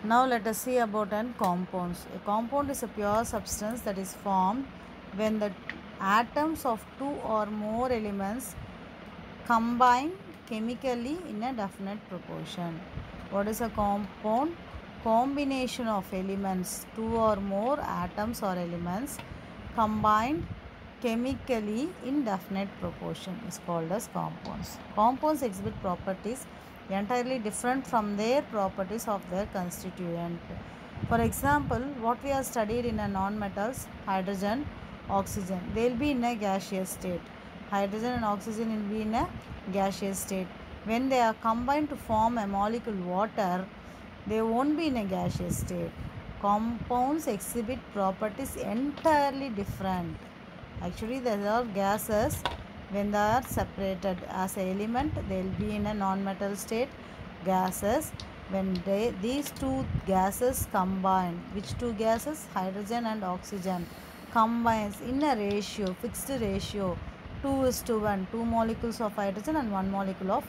Now let us see about an compounds. A compound is a pure substance that is formed when the atoms of two or more elements combine chemically in a definite proportion. What is a compound? Combination of elements, two or more atoms or elements combined chemically in definite proportion is called as compounds. Compounds exhibit properties entirely different from their properties of their constituent. For example, what we have studied in a non-metals, hydrogen, oxygen, they will be in a gaseous state. Hydrogen and oxygen will be in a gaseous state. When they are combined to form a molecule water, they won't be in a gaseous state. Compounds exhibit properties entirely different. Actually, there are gases. When they are separated as an element, they will be in a non-metal state. Gases, when these two gases combine, which two gases? Hydrogen and oxygen combines in a ratio, fixed ratio, 2:1, two molecules of hydrogen and one molecule of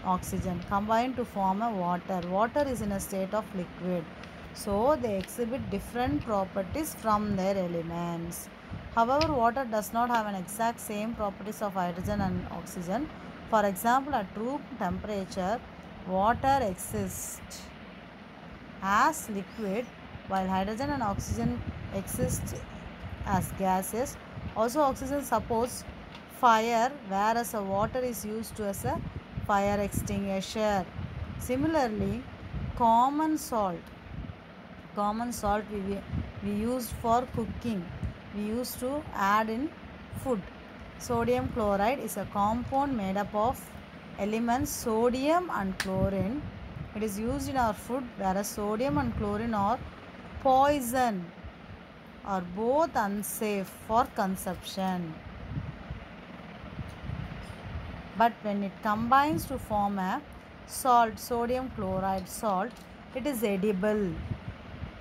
oxygen combine to form a water. Water is in a state of liquid, so they exhibit different properties from their elements. However, water does not have an exact same properties of hydrogen and oxygen. For example, at room temperature, water exists as liquid while hydrogen and oxygen exist as gases. Also, oxygen supports fire, whereas water is used as a fire extinguisher. Similarly, common salt we used for cooking, we used to add in food. Sodium chloride is a compound made up of elements sodium and chlorine. It is used in our food, whereas sodium and chlorine are poison, are both unsafe for consumption. But when it combines to form a salt, sodium chloride salt, it is edible.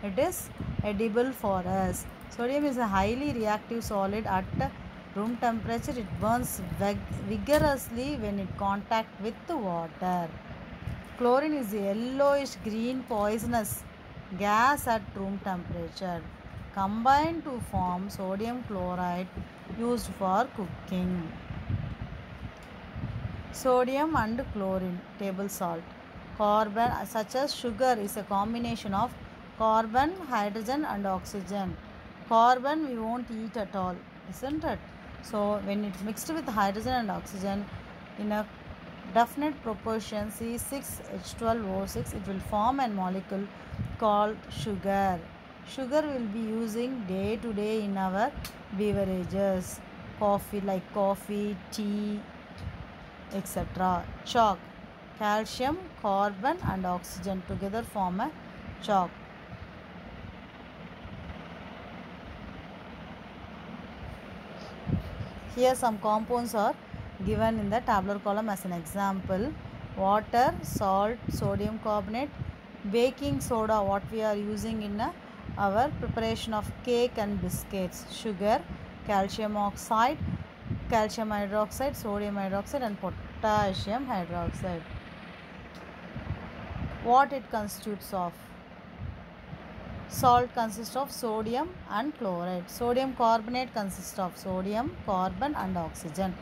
It is edible for us. Sodium is a highly reactive solid at room temperature. It burns vigorously when it contact with the water. Chlorine is a yellowish green poisonous gas at room temperature, combined to form sodium chloride used for cooking. Sodium and chlorine, table salt. Carbon, such as sugar, is a combination of carbon, hydrogen and oxygen. Carbon we won't eat at all, isn't it? So when it's mixed with hydrogen and oxygen in a definite proportion C6H12O6, it will form a molecule called sugar. Sugar will be using day to day in our beverages, coffee, tea, etc. Chalk, calcium, carbon and oxygen together form a chalk. Here some compounds are given in the tabular column as an example. Water, salt, sodium carbonate, baking soda, what we are using in our preparation of cake and biscuits, sugar, calcium oxide, calcium hydroxide, sodium hydroxide and potassium hydroxide. What it constitutes of? Salt consists of sodium and chloride. Sodium carbonate consists of sodium, carbon and oxygen.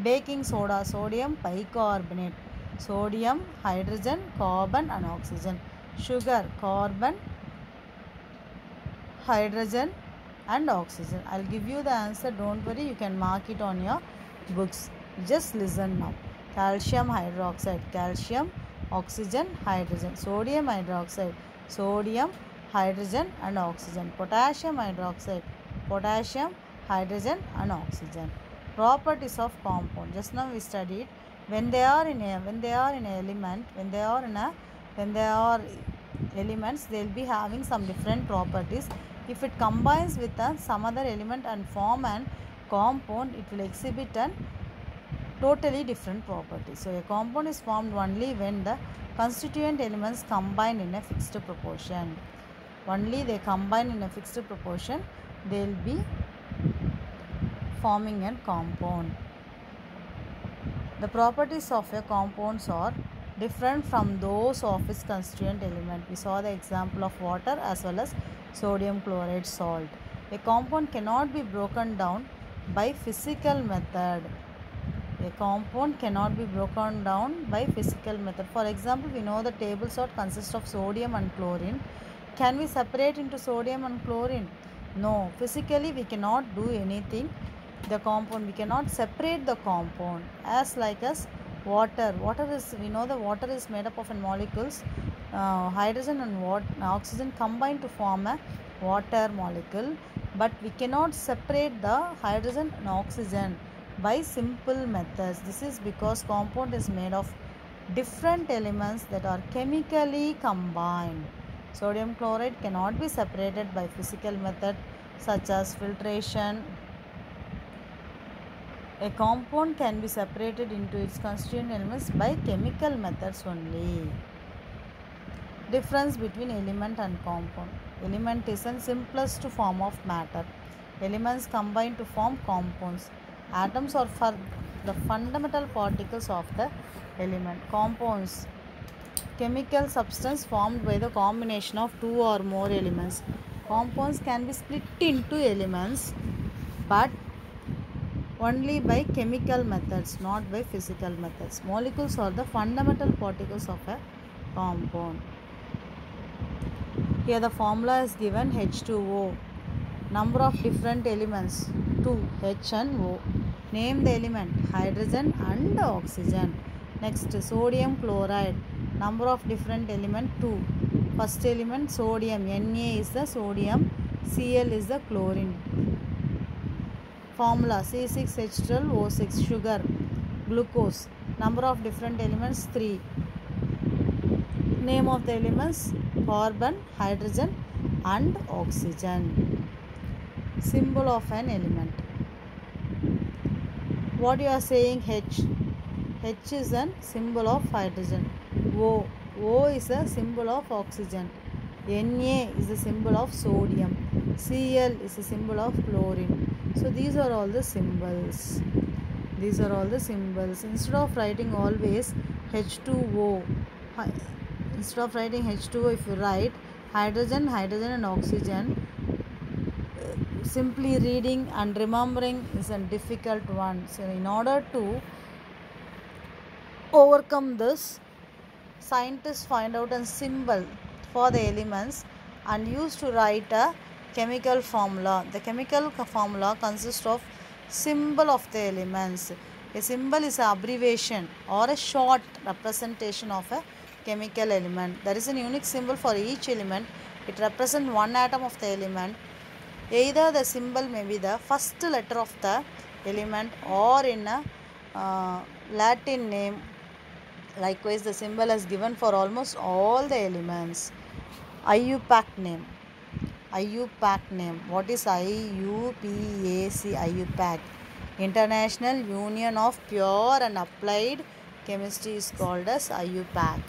Baking soda, sodium bicarbonate, sodium, hydrogen, carbon and oxygen. Sugar, carbon, hydrogen and oxygen. I'll give you the answer, don't worry, you can mark it on your books. Just listen now. Calcium hydroxide, calcium, oxygen, hydrogen. Sodium hydroxide, sodium, hydrogen and oxygen. Potassium hydroxide, potassium, hydrogen and oxygen. Properties of compound. Just now we studied when they are elements, they will be having some different properties. If it combines with some other element and form an compound, it will exhibit an totally different properties. So a compound is formed only when the constituent elements combine in a fixed proportion. Only they combine in a fixed proportion, they will be forming a compound. The properties of a compounds are different from those of its constituent element. We saw the example of water as well as sodium chloride salt. A compound cannot be broken down by physical method. A compound cannot be broken down by physical method. For example, we know the table salt consists of sodium and chlorine. Can we separate into sodium and chlorine? No. Physically, we cannot do anything. The compound, we cannot separate the compound. As like as water. Water is, we know the water is made up of molecules. Hydrogen and oxygen combine to form a water molecule. But we cannot separate the hydrogen and oxygen by simple methods. This is because compound is made of different elements that are chemically combined. Sodium chloride cannot be separated by physical method such as filtration. A compound can be separated into its constituent elements by chemical methods only. Difference between element and compound. Element is the simplest form of matter. Elements combine to form compounds. Atoms are the fundamental particles of the element. Compounds, chemical substance formed by the combination of two or more elements. Compounds can be split into elements, but only by chemical methods, not by physical methods. Molecules are the fundamental particles of a compound. Here the formula is given H2O. Number of different elements 2, H and O. Name the element hydrogen and oxygen. Next, sodium chloride. Number of different element 2. First element sodium, Na is the sodium, Cl is the chlorine. Formula C6H12O6. Sugar, glucose. Number of different elements 3. Name of the elements carbon, hydrogen and oxygen. Symbol of an element. What you are saying H? H is a symbol of hydrogen. O is a symbol of oxygen. Na is a symbol of sodium. Cl is a symbol of chlorine. So these are all the symbols. These are all the symbols. Instead of writing always H2O, instead of writing H2O, if you write hydrogen, hydrogen and oxygen, simply reading and remembering is a difficult one. So in order to overcome this, scientists find out a symbol for the elements and used to write a chemical formula. The chemical formula consists of symbol of the elements. A symbol is an abbreviation or a short representation of a chemical element. There is a unique symbol for each element. It represents one atom of the element. Either the symbol may be the first letter of the element or in a Latin name. Likewise, the symbol is given for almost all the elements. IUPAC name. IUPAC name. What is IUPAC? IUPAC. International Union of Pure and Applied Chemistry is called as IUPAC.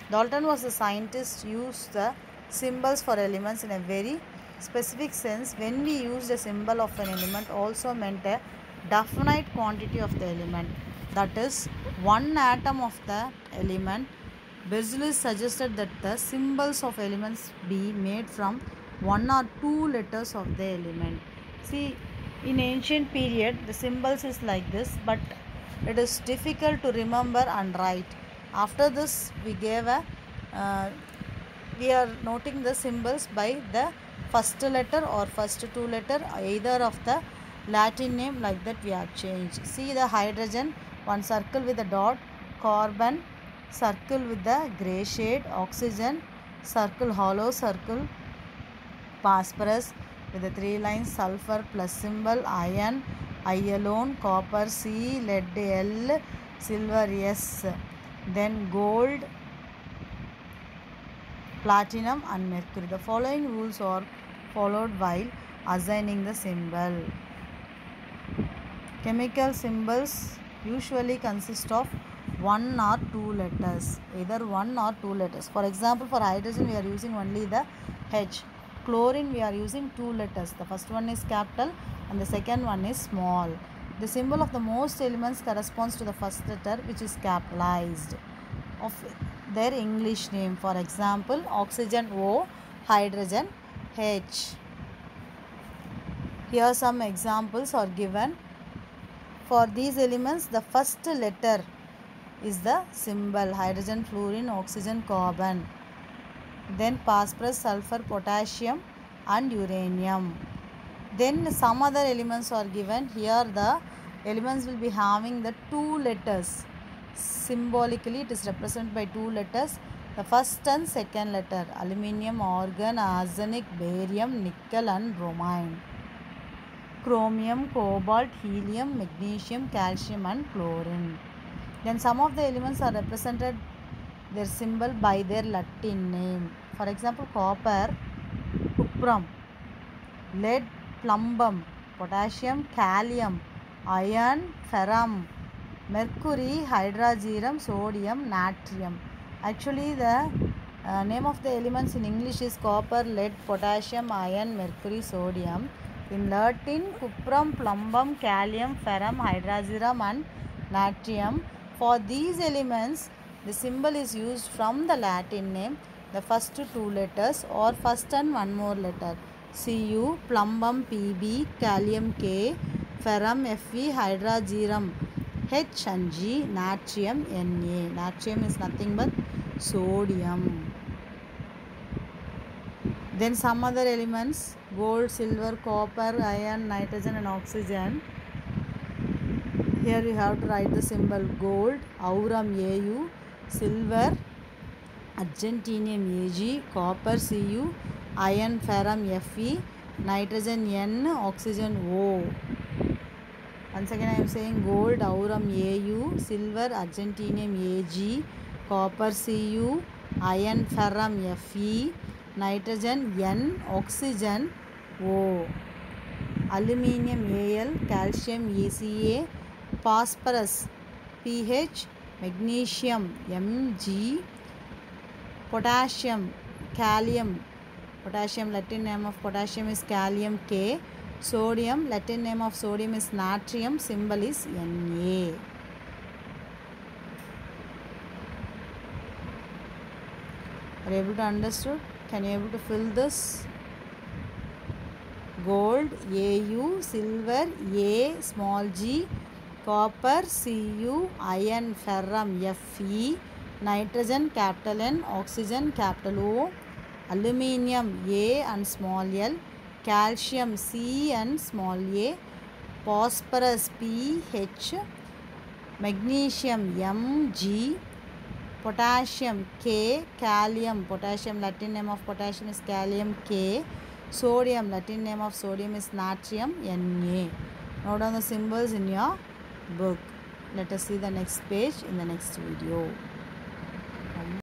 Dalton was the scientist who used the symbols for elements in a very specific sense. When we use the symbol of an element, also meant a definite quantity of the element, that is one atom of the element. Berzelius suggested that the symbols of elements be made from one or two letters of the element. See, in ancient period the symbols is like this, but it is difficult to remember and write. After this we gave a we are noting the symbols by the first letter or first two letter, either of the Latin name, like that we have changed. See the hydrogen, one circle with a dot, carbon circle with the grey shade, oxygen circle, hollow circle, phosphorus with the 3 lines, sulfur plus symbol, iron I alone, copper C, lead L, silver S, then gold, platinum and mercury. The following rules are followed while assigning the symbol. Chemical symbols usually consist of one or two letters, either one or two letters. For example, for hydrogen we are using only the H. Chlorine we are using two letters. The first one is capital and the second one is small. The symbol of the most elements corresponds to the first letter, which is capitalized. of their English name. For example, oxygen O, hydrogen H. Here some examples are given. For these elements, the first letter is the symbol hydrogen, fluorine, oxygen, carbon. Then phosphorus, sulfur, potassium and uranium. Then some other elements are given. Here the elements will be having the two letters. Symbolically it is represented by two letters. The first and second letter: aluminium, argon, arsenic, barium, nickel and bromine. Chromium, cobalt, helium, magnesium, calcium and chlorine. Then some of the elements are represented their symbol by their Latin name. For example, copper, cuprum, lead, plumbum, potassium, kalium, iron, ferrum, mercury, hydrargyrum, sodium, natrium. Actually, the name of the elements in English is copper, lead, potassium, iron, mercury, sodium. In Latin, cuprum, plumbum, kalium, ferrum, hydrargyrum and natrium. For these elements, the symbol is used from the Latin name, the first two letters or first and one more letter. Cu, plumbum Pb, kalium K, ferrum Fe, hydrargyrum H and G, natrium Na. Natrium is nothing but sodium. Then some other elements: gold, silver, copper, iron, nitrogen and oxygen. Here you have to write the symbol gold, aurum Au, silver, argentinium Ag, copper Cu, iron, ferrum Fe, nitrogen N, oxygen O. Once again I am saying gold, aurum Au, silver, argentinium Ag, copper Cu, iron, ferrum Fe, nitrogen N, oxygen O. Aluminium Al, calcium Aca, phosphorus Ph, magnesium Mg, potassium, kalium, potassium Latin name of potassium is kalium K, sodium Latin name of sodium is natrium, symbol is Na. Are you able to understood? Can you able to fill this? Gold Au, silver A, small g, copper Cu, iron, ferrum Fe, nitrogen capital N, oxygen capital O, aluminium A and small l, calcium C and small a, phosphorus Ph, magnesium Mg, potassium K, kalium, potassium Latin name of potassium is kalium K, sodium Latin name of sodium is natrium Na. Note down the symbols in your book. Let us see the next page in the next video.